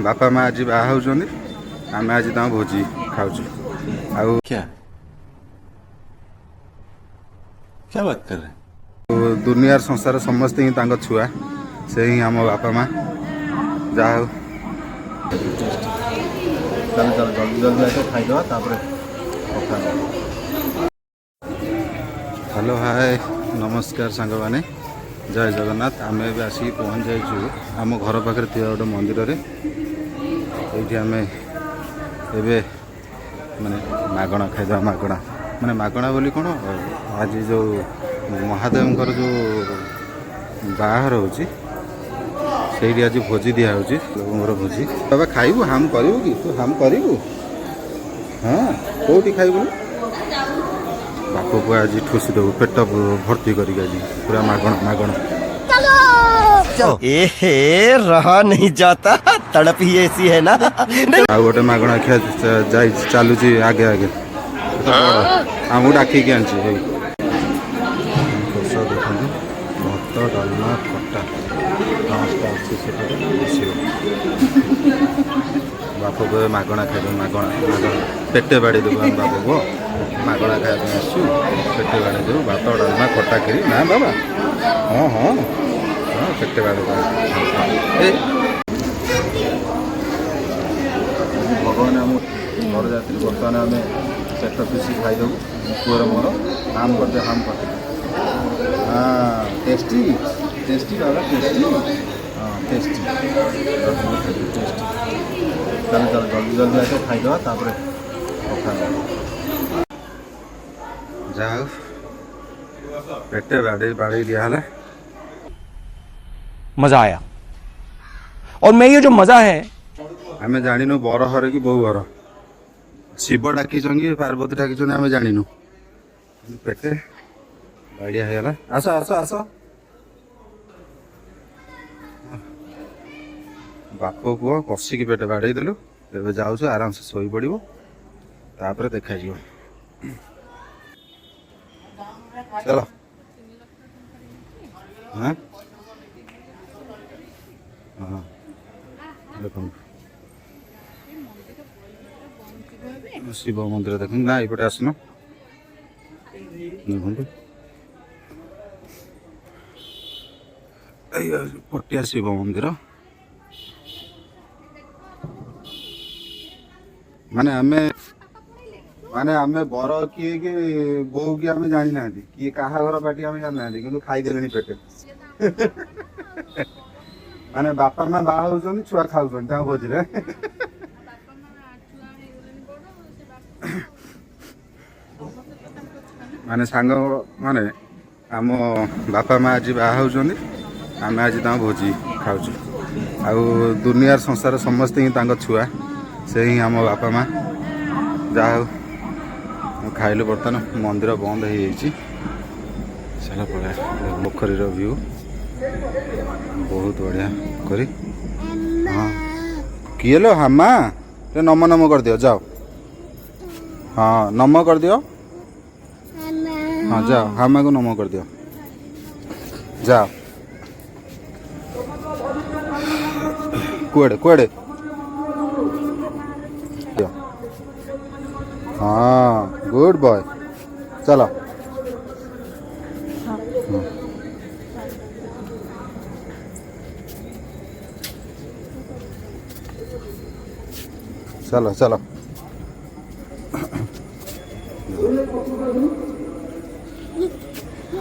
बापा माँ आज बाहा होउछन्ति आमे आज ता भोजी खाउछु आउ क्या क्या बात कर रहे हैं? दुनियार संसार समस्त ही तांको छुआ से ही आम बापा माँ जा हो चल चल जल्दी जल्दी आके खाईदवा तापरे हेलो हाय नमस्कार सांग माने जय जगन्नाथ आम ए आसिक पहुँच जाइए आम घर पाखे थी गोटे मंदिर रे ये आम ए माने मागणा खाईदवा मागणा माने मागणा बोली कौन आज जो महादेव जो बाहर होची से आज भोजी दिया लोक भोजी बाबा खाइबू हाम करू कि तू हाम करू हाँ कौटी खाइबू बाप को आज ठुसी देव पेट भर्ती कर पूरा मागणा मागणा एहे रहा नहीं जाता तड़प ही ऐसी है ना आ गोटे मागणा खिया जाई चलुची आगे आगे आमको डाकिक आनी भात डालमा खटा पाँचटा अच्छी से बाप को मागणा खाइद मागणा मागणा पेटे बाड़ी देव आम बाप को मागणा खाया आसू पेटे बाड़ी देव भात डालमा खटा खीरी ना बाबा हाँ हाँ हाँ पेटे बाड़ी भगवान आम घर जाती बर्तमान आम पेट पीसी खाईदेव पुअर मोर हाम करते हाम करते हाँ टेस्टी टेस्टी बाबा टेस्टी हाँ टेस्टी टेस्टी चल चल जल्दी जल्दी आके खाईदवा तापरे जाओ पेटे बाड़ी बाड़ी दिया मजा आया और मैं ये जो मजा है आमे जानिनु बर हर कि बहु घर शिव डाकी पार्वती डाकी आम जानिनु पेटे बाड़िया है आस आस आस बाप पुओ कषिकी पेट बाड़े देलु ए जाऊ आराम से शोई पड़ो तापर देखा चलो हाँ हाँ देखो शिव मंदिर देख ना ये आसन देखो पटिया शिव मंदिर माने आमे बर किए कि बो कि आमे जानी ना किए कहा घर पार्टी आमे जानी ना कि खाईदेले पेटे माने बापा माँ बाहा होउछन्ति छुआ खाउछन्ति ता भोजी रे माने सांग माने आम बापा माँ आज बाहा होउछन्ति आमे आज ता भोजी खाउछु आउ दुनियार संसार समस्त ही तांको छुआ से ही आम बापा माँ जा हो खाइलु बर्तमान मंदिर बंद हो चल पड़ा पोखरी व्यू बहुत बढ़िया करी हाँ किए लो हामा नम नम कर दियो जाओ हाँ नम कर दियो हाँ जाओ हामा को नम कर दियो जाओ कुएड़े कुएड़े हाँ गुड बॉय चलो चलो चलो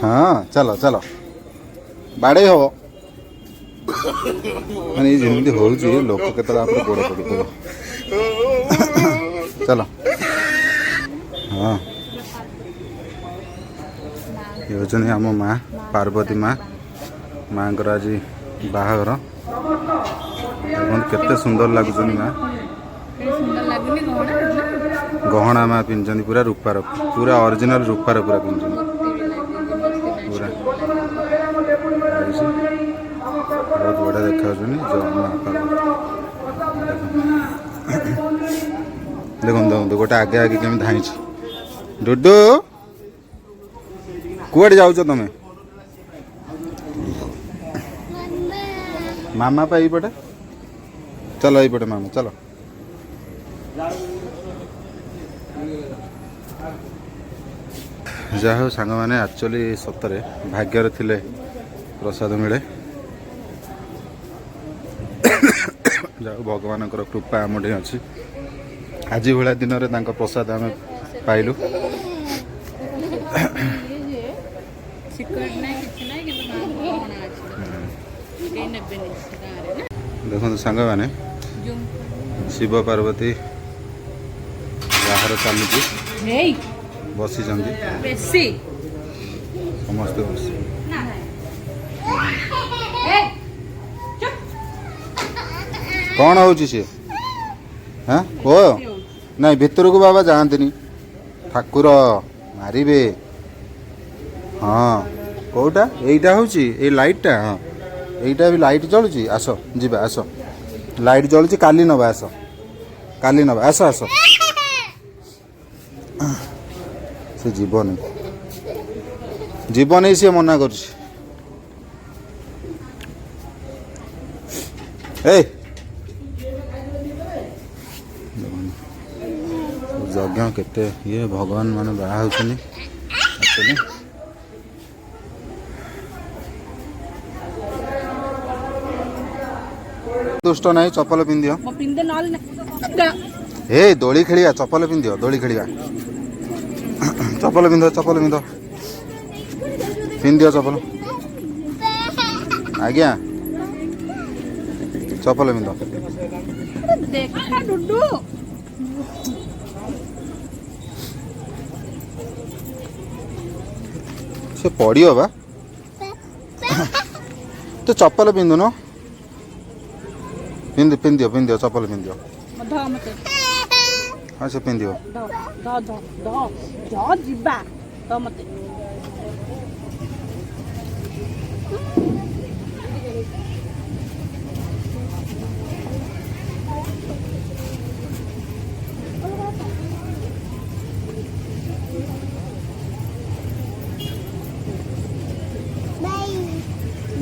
हाँ चलो चलो बाड़े हो मैंने जमी हो लोक के गोड़ पड़ चलो हाँ ये होचनी आम माँ पार्वती माँ माँ आज बाहाघर केते सुंदर लगुच माँ गहना माँ पिंधि पूरा रूपार पूरा ओरिजिनल रूपार पूरा पिंधि पूरा बहुत बढ़िया देखा देखो देखो गोटे आगे आगे केमी धाई डुडू कुआडे जाऊच तमें मामा पा पटे चलो ये मामा चलो जहा हो सांग मैंने एक्चुअली सतरे भाग्यर थिले प्रसाद मिले जाओ भगवान कृपा आम अच्छी आज भाया दिन में प्रसाद आम पाइलु देखो सांग मैंने शिव पार्वती बाहर चलुची बसी समस्ते बस कौन हो सी हाँ ओ नहीं भितर को बाबा जातनी ठाकुर मारे हाँ कौटा यहीटा हूँ ये लाइटा हाँ यहीटा भी लाइट चलुची आस जीवा आस लाइट चलुची काली नवा आस काली नवा आस आस से जीवन जीवन सी मना कर यज्ञ केते ये भगवान माने बाहा होछनी एक्चुअली दुष्ट नहीं चप्पल पिंदियो हे दोली खेलिया चप्पल पिंदियो दोली खेलिया चप्पल पिंदो पिंदियो चप्पल आज्ञा चप्पल पिंदो से पड़ियो बा तो चप्पल पिंधु न पिंदियो चप्पल पिंदियो हाँ से पिंदियो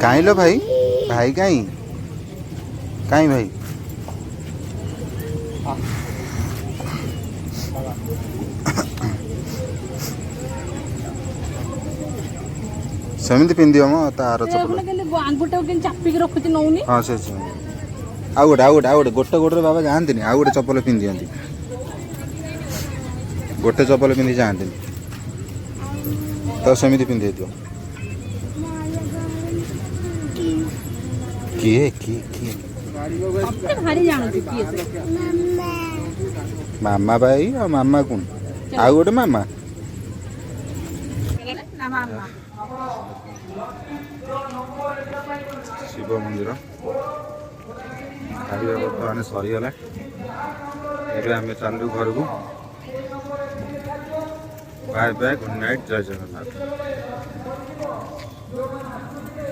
कहीं लो भाई भाई कहीं कहीं भाई सेमती पिंदियो मो तार चप्पल आंगुटा चापिक रखुची नौनी हाँ से आउ गोटे गोटे गोटे बाबा जाती आउ गोटे चप्पल पिंधि दिखती गोटे चप्पल पिंधि जाती तो सेमती पिंधि दियो किए किए किए भारी जानू किए मामा भाई और मामा कौन आउ गोटे मामा शिव मंदिर खाଇବା ବର୍ତ୍ତମାନ ସରିଗଲା ଏବେ ଆମେ ଚାଲୁ ଘରକୁ ବାଏ ବାଏ ଗୁଡ୍ ନାଇଟ୍ ଜୟ ଜଗନ୍ନାଥ।